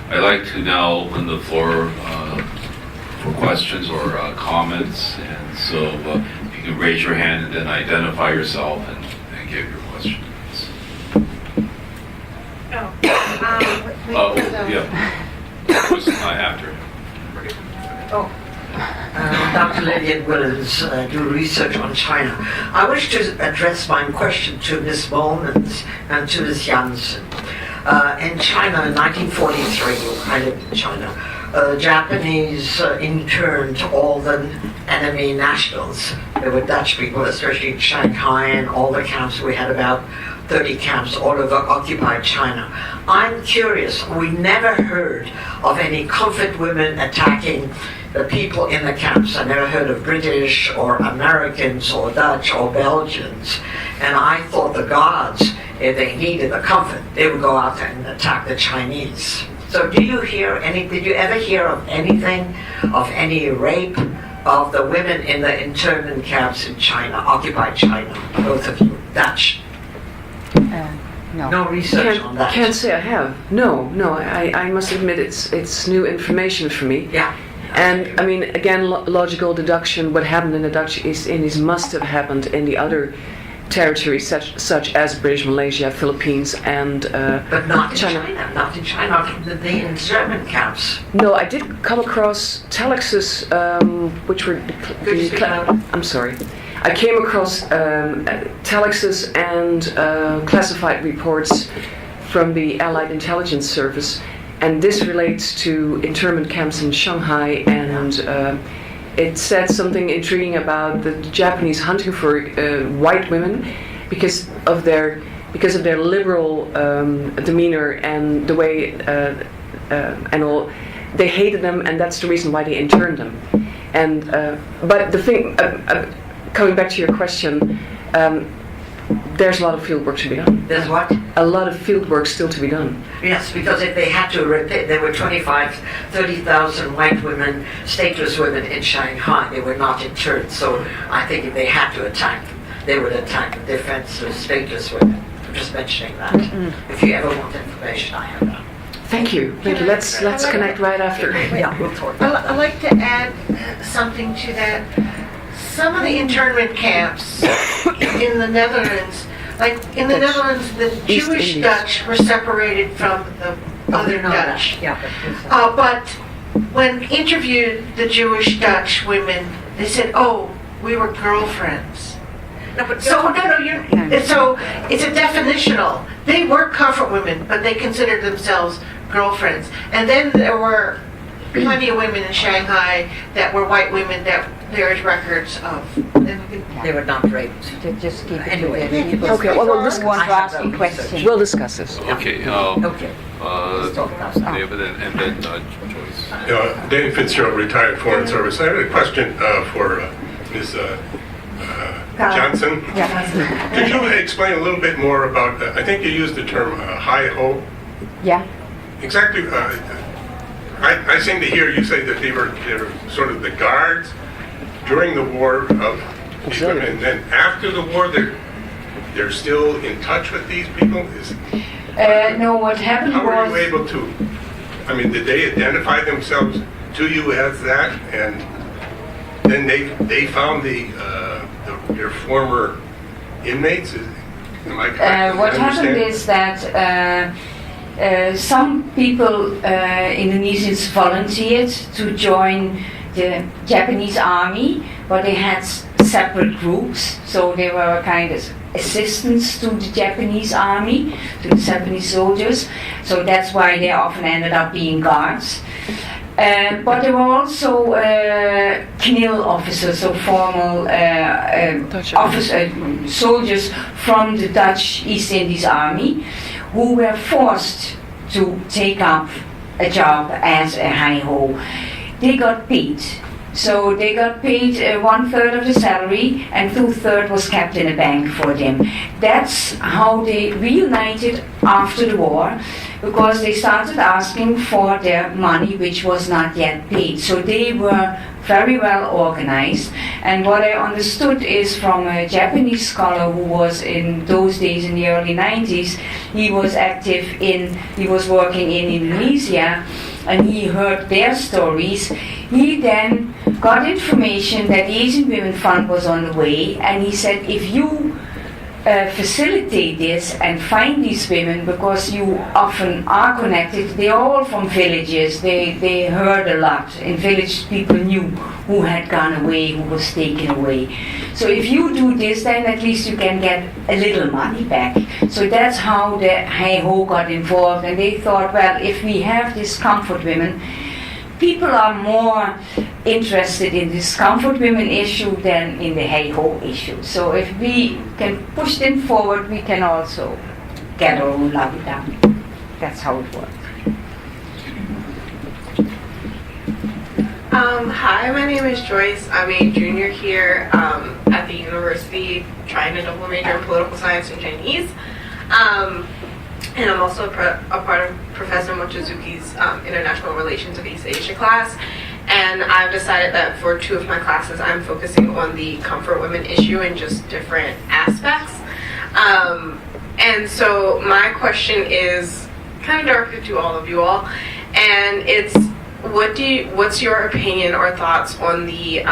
I'd like to now open the floor for questions or comments, and so if you can raise your hand and then identify yourself and give your question. After. Dr. Lillian Willens, do research on China. I wish to address my question to Ms. Molemans and to Ms. Janssen. In China in 1943, I lived in China, Japanese interned all the enemy nationals. There were Dutch people, especially in Shanghai and all the camps. We had about 30 camps all over occupied China. I'm curious, we never heard of any comfort women attacking the people in the camps. I never heard of British or Americans or Dutch or Belgians. And I thought the guards, if they needed the comfort, they would go out and attack the Chinese. So did you ever hear of anything, of any rape of the women in the internment camps in China, occupied China, both of you, Dutch? No. No research on that. Can't say I have. No. I must admit it's new information for me. Yeah. And I mean, again, logical deduction. What happened in the Dutch East Indies must have happened in the other territories, such as British Malaysia, Philippines, and but not in China. Not in China. The internment camps. No, I did come across telexes, which were. I'm sorry. I came across telexes and classified reports from the Allied Intelligence Service, and this relates to internment camps in Shanghai, and it said something intriguing about the Japanese hunting for white women because of their liberal demeanor and the way and all. They hated them, and that's the reason why they interned them. And but the thing. Coming back to your question, there's a lot of field work to be done. There's what? A lot of field work still to be done. Yes, because if they had to repeat, there were 30,000 white women, stateless women in Shanghai. They were not interned. So I think if they had to attack, they would attack defenseless, stateless women. I'm just mentioning that. Mm-hmm. If you ever want information, I have that. Thank you. Let's connect right after. Yeah, we'll talk. I'd like to add something to that. Some of the internment camps in the Netherlands, like in the Netherlands, the Jewish Dutch were separated from the other Dutch. Yeah. But when interviewed the Jewish Dutch women, they said, "Oh, we were girlfriends." So it's a definitional. They were comfort women, but they considered themselves girlfriends. And then there were plenty of women in Shanghai that were white women that there is records of. They were not raped. Just keep it anyway. Okay, well, we'll discuss this. Okay. Okay. Let's talk about that. David and then Joyce. David Fitzgerald, retired Foreign Service. I have a question for Ms. Janssen. Yeah. Could you explain a little bit more about, I think you used the term hi-ho. Yeah. Exactly. I seem to hear you say that they were sort of the guards during the war of people, and then after the war they're still in touch with these people? No, what happened how was... How were you able to, I mean, did they identify themselves to you as that, and then they found your former inmates? Am I correct? What happened is that some people, Indonesians, volunteered to join the Japanese army, but they had separate groups, so they were kind of assistants to the Japanese army, to the Japanese soldiers, so that's why they often ended up being guards. But there were also KNIL officers, so formal soldiers from the Dutch East Indies Army, who were forced to take up a job as a hi-ho. They got paid. So they got paid 1/3 of the salary, and 2/3 was kept in a bank for them. That's how they reunited after the war. because they started asking for their money which was not yet paid. So they were very well organized, and what I understood is from a Japanese scholar who was in those days in the early 90s, he was working in Indonesia, and he heard their stories. He then got information that the Asian Women Fund was on the way, and he said, if you facilitate this and find these women, because you often are connected, they're all from villages, they heard a lot. In village people knew who had gone away, who was taken away. So if you do this, then at least you can get a little money back. So that's how the Heiho got involved, and they thought, well, if we have these comfort women, people are more interested in this comfort women issue than in the Heiho issue. So if we can push them forward, we can also get our own lobby down. That's how it works. Hi, my name is Joyce. I'm a junior here at the university, trying to double major in political science and Chinese. And I'm also a part of Professor Mochizuki's International Relations of East Asia class. And I've decided that for 2 of my classes, I'm focusing on the comfort women issue in just different aspects. And so my question is kind of directed to all of you all, and it's, what's your opinion or thoughts on the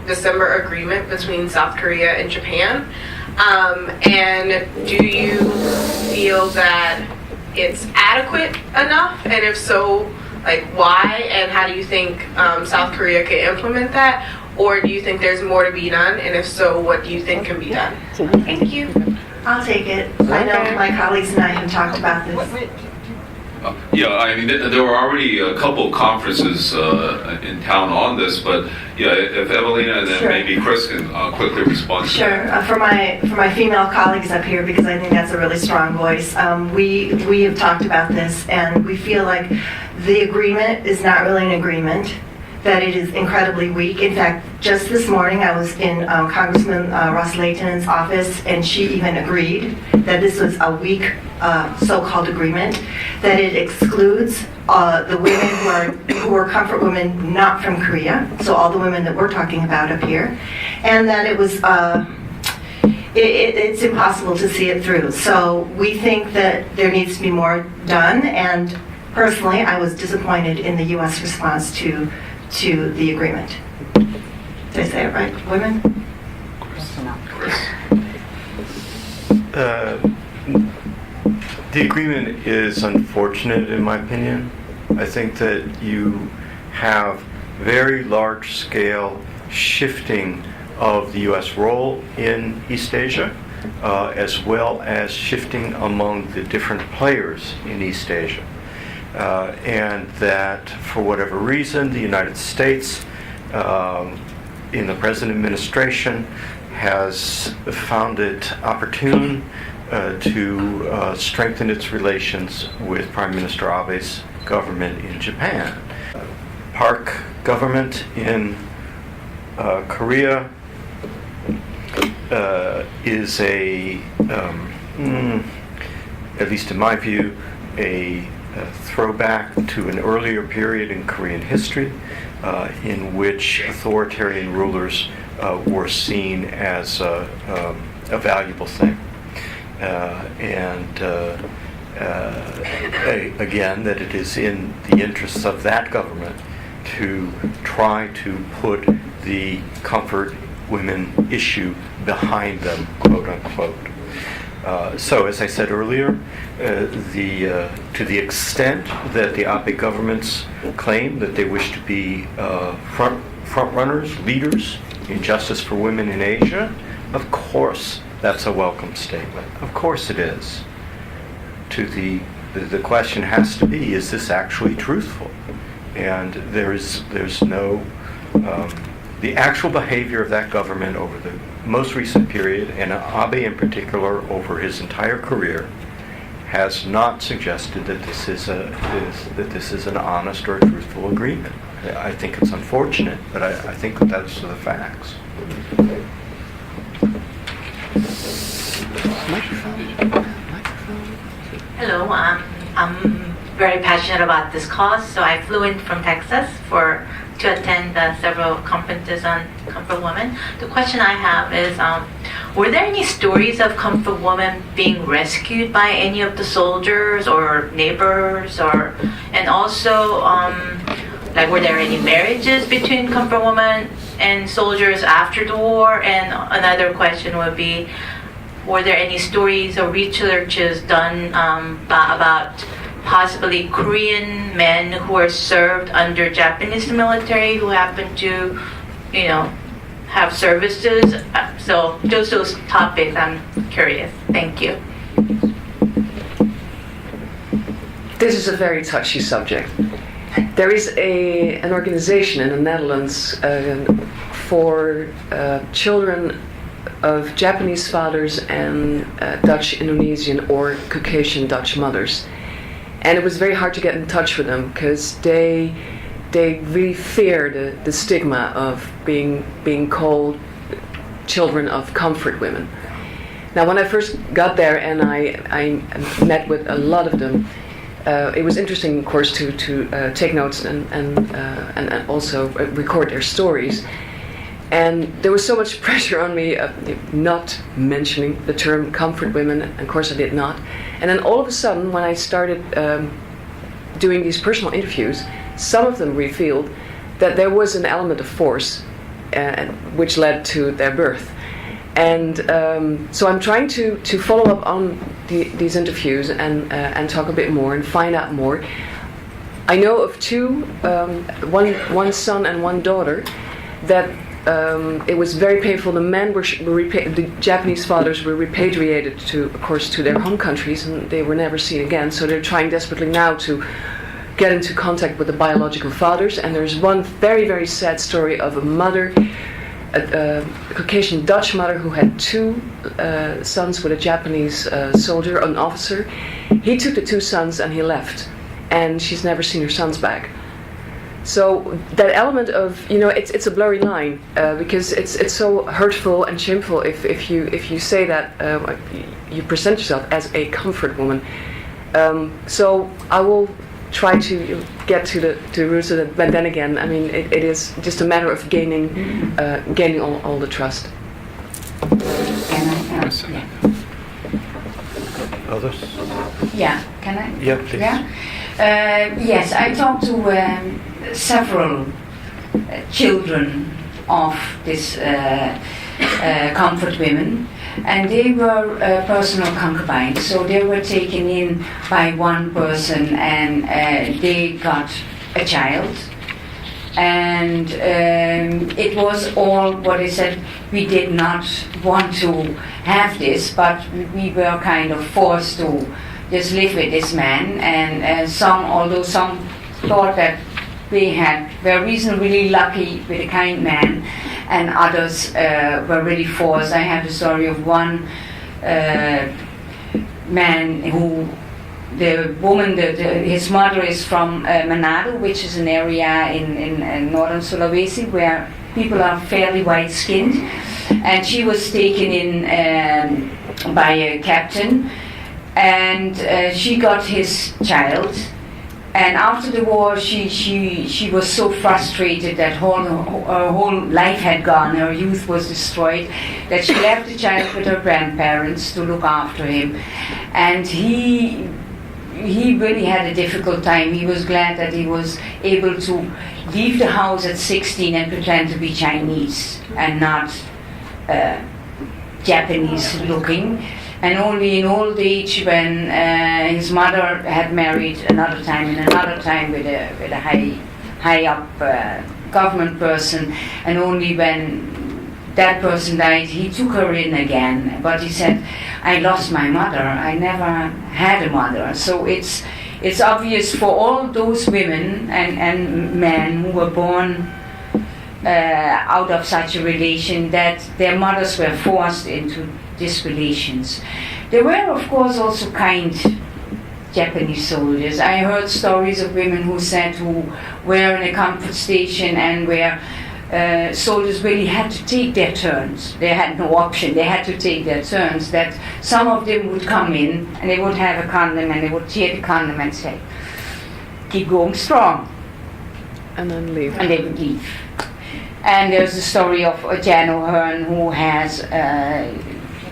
December agreement between South Korea and Japan? And do you feel that it's adequate enough? And if so, like, why? And how do you think South Korea can implement that? Or do you think there's more to be done? And if so, what do you think can be done? Thank you. I'll take it. I know my colleagues and I have talked about this. Yeah, I mean, there were already a couple conferences in town on this, but yeah, if Evelina and then Sure. maybe Chris can quickly respond to that. Sure. For my female colleagues up here, because I think that's a really strong voice, we have talked about this, and we feel like the agreement is not really an agreement, that it is incredibly weak. In fact, just this morning I was in Congressman Ross Layton's office, and she even agreed that this was a weak so-called agreement, that it excludes the women who are comfort women not from Korea, so all the women that we're talking about up here, and that it was it's impossible to see it through. So we think that there needs to be more done, and personally I was disappointed in the U.S. response to the agreement. Did I say it right? Women? The agreement is unfortunate, in my opinion. I think that you have very large-scale shifting of the U.S. role in East Asia, as well as shifting among the different players in East Asia. And that, for whatever reason, the United States, in the present administration, has found it opportune to strengthen its relations with Prime Minister Abe's government in Japan. Park government in Korea is at least in my view, a throwback to an earlier period in Korean history in which authoritarian rulers were seen as a valuable thing. Again, that it is in the interests of that government to try to put the comfort women issue behind them, quote unquote. So, as I said earlier, to the extent that the Abe governments claim that they wish to be front runners, leaders in justice for women in Asia, of course that's a welcome statement. Of course it is. The question has to be, is this actually truthful? And there's no the actual behavior of that government over the most recent period, and Abe in particular over his entire career, has not suggested that this is an honest or a truthful agreement. I think it's unfortunate, but I think that those are the facts. Hello, I'm very passionate about this cause, so I flew in from Texas to attend several conferences on comfort women. The question I have is, were there any stories of comfort women being rescued by any of the soldiers or neighbors, and also, like, were there any marriages between comfort women and soldiers after the war? And another question would be, were there any stories or researches done about possibly Korean men who were served under Japanese military who happened to, have services? So just those topics, I'm curious. Thank you. This is a very touchy subject. There is an organization in the Netherlands for children of Japanese fathers and Dutch Indonesian or Caucasian Dutch mothers. And it was very hard to get in touch with them because they really fear the stigma of being called children of comfort women. Now, when I first got there and I met with a lot of them, it was interesting, of course, to take notes and also record their stories. And there was so much pressure on me not mentioning the term comfort women, and of course I did not. And then all of a sudden, when I started doing these personal interviews, some of them revealed that there was an element of force which led to their birth. And so I'm trying to follow up on these interviews and talk a bit more and find out more. I know of two, one son and one daughter, that it was very painful. The men the Japanese fathers were repatriated to their home countries, and they were never seen again. So they're trying desperately now to get into contact with the biological fathers. And there's one very, very sad story of a mother, a Caucasian Dutch mother who had two sons with a Japanese soldier, an officer. He took the two sons and he left, and she's never seen her sons back. So that element of, it's a blurry line because it's so hurtful and shameful if you say that you present yourself as a comfort woman. So I will try to get to the roots of it, but then again, I mean, it is just a matter of gaining all the trust. Others? Yeah, can I? Yeah, please. Yeah? Yes, I talked to several children of this comfort women, and they were personal concubines, so they were taken in by one person and they got a child. And it was all what I said, we did not want to have this, but we were kind of forced to just live with this man. And although some thought that they were reasonably lucky with a kind man, and others were really forced. I have the story of one man who, the woman, his mother is from Manado, which is an area in northern Sulawesi where people are fairly white-skinned, and she was taken in by a captain, and she got his child. And after the war, she was so frustrated that her whole life had gone, her youth was destroyed, that she left the child with her grandparents to look after him. And he really had a difficult time. He was glad that he was able to leave the house at 16 and pretend to be Chinese and not Japanese looking. And only in old age, when his mother had married another time with a high up government person, and only when that person died, he took her in again. But he said, I lost my mother, I never had a mother. So it's obvious for all those women and men who were born out of such a relation that their mothers were forced into these relations. There were, of course, also kind Japanese soldiers. I heard stories of women who were in a comfort station and were soldiers really had to take their turns. They had no option. They had to take their turns. That some of them would come in and they would have a condom and they would tear the condom and say, "Keep going strong," And then leave. and they would leave. And there's the story of Jan O'Hearn, who has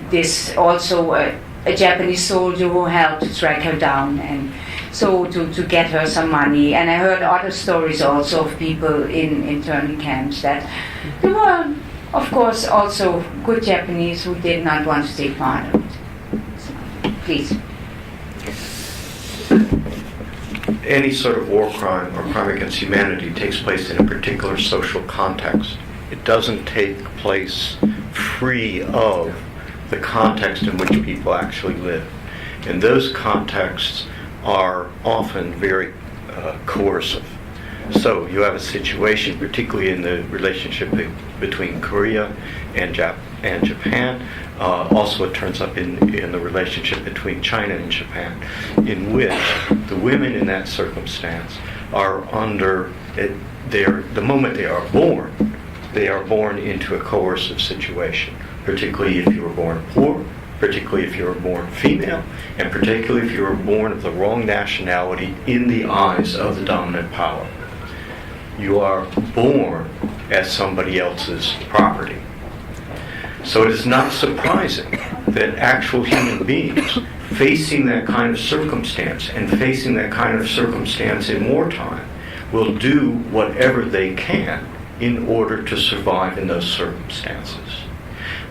this also a Japanese soldier who helped to track her down and so to get her some money. And I heard other stories also of people in internment camps that there were, of course, also good Japanese who did not want to take part of it. So, please. Any sort of war crime or crime against humanity takes place in a particular social context. It doesn't take place free of the context in which people actually live. And those contexts are often very coercive. So you have a situation, particularly in the relationship between Korea and Japan. Also, it turns up in the relationship between China and Japan, in which the women in that circumstance are under the moment they are born into a coercive situation, particularly if you were born poor, particularly if you were born female, and particularly if you were born of the wrong nationality in the eyes of the dominant power. You are born as somebody else's property. So it is not surprising that actual human beings facing that kind of circumstance and facing that kind of circumstance in wartime will do whatever they can in order to survive in those circumstances.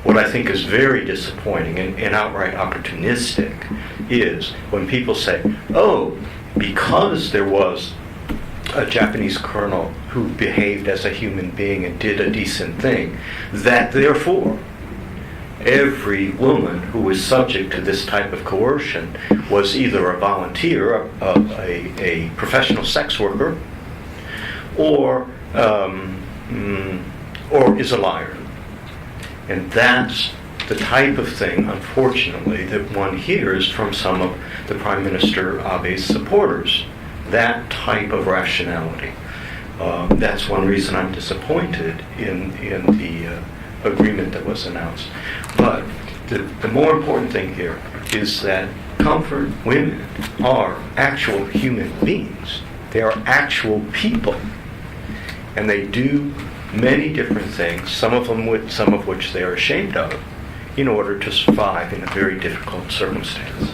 What I think is very disappointing and outright opportunistic is when people say, "Oh, because there was a Japanese colonel who behaved as a human being and did a decent thing, that therefore every woman who was subject to this type of coercion was either a volunteer, a professional sex worker, or is a liar." And that's the type of thing, unfortunately, that one hears from some of the Prime Minister Abe's supporters. That type of rationality. That's one reason I'm disappointed in the agreement that was announced. But the more important thing here is that comfort women are actual human beings. They are actual people. And they do many different things, some of which they are ashamed of, in order to survive in a very difficult circumstance.